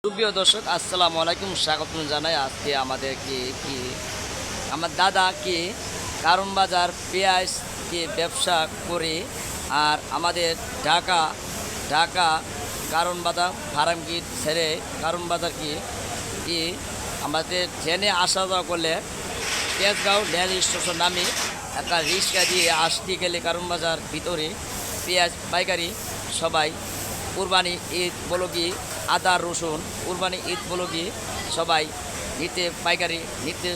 সুপ্রিয় দর্শক আসসালামু আলাইকুম, স্বাগত জানাই। আজকে আমাদের কি আমার দাদা কারণ বাজার পেঁয়াজ ব্যবসা করে, আর আমাদের ঢাকা ঢাকা কারণ বাজার ফার্ম ছেড়ে কারণ বাজার কি আমাদের ট্রেনে আসা যাওয়া করলে তেজগাঁও রেল স্টেশন নামে একটা রিক্সা দিয়ে আসতে গেলে কারণ বাজার ভিতরে পেঁয়াজ পাইকারি সবাই কুরবানি ঈদ বলো আদা রসুন কুরবানি ঈদ বলো সবাই নিতে পাইকারি নিতে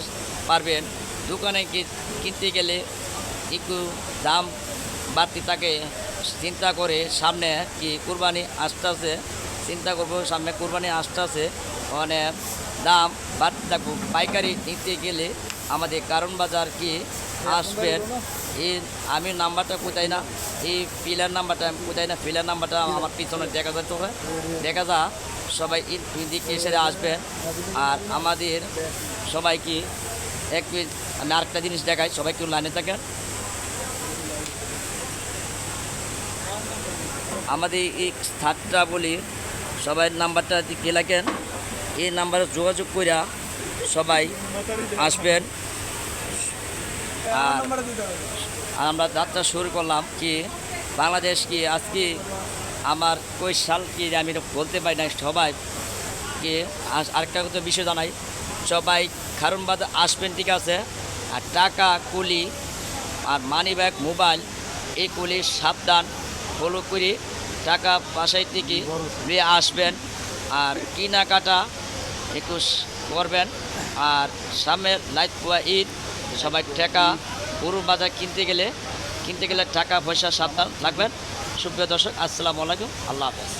পারবেন। দোকানে কিনতে গেলে একটু দাম বাড়তি থাকে, চিন্তা করে সামনে কুরবানি আসতেছে, চিন্তা করবো সামনে কুরবানি আসতেছে, মানে দাম বাড়তে থাকবো। পাইকারি নিতে গেলে আমাদের কারণ বাজার আসবেন। এই আমি নাম্বারটা কোথায় না, এই পিলার নাম্বারটা আমি কোথায় না, পিলার নাম্বারটা আমার পিছনে দেখা যাচ্ছে, দেখা যা সবাই দিকে এসে আসবেন। আর আমাদের সবাই এক মিনিট আমি আরেকটা জিনিস দেখাই, সবাই কেউ লাইনে থাকেন। আমাদের এই স্থানটা বলি, সবাই নাম্বারটা কে লাগেন, এই নাম্বারে যোগাযোগ কইরা সবাই আসবেন। আর আমরা যাত্রা শুরু করলাম বাংলাদেশ আজকে আমার কই সাল আমি বলতে পারি না। সবাই আরেকটা কথা বিষয় জানাই, সবাই কারণ বাজার আসবেন, ঠিক আছে। আর টাকা কুলি আর মানি ব্যাগ মোবাইল এই কুলি সাবধান ফলো করে টাকা বাসায় থেকে নিয়ে আসবেন। আর কেনাকাটা একটু করবেন। আর সামনের লাইট পোয়া ঈদ, সবাই টাকা গরু বাজার কিনতে গেলে টাকা পয়সা সাবধান লাগবেন। সুপ্রিয় দর্শক আসসালামু আলাইকুম, আল্লাহ হাফেজ।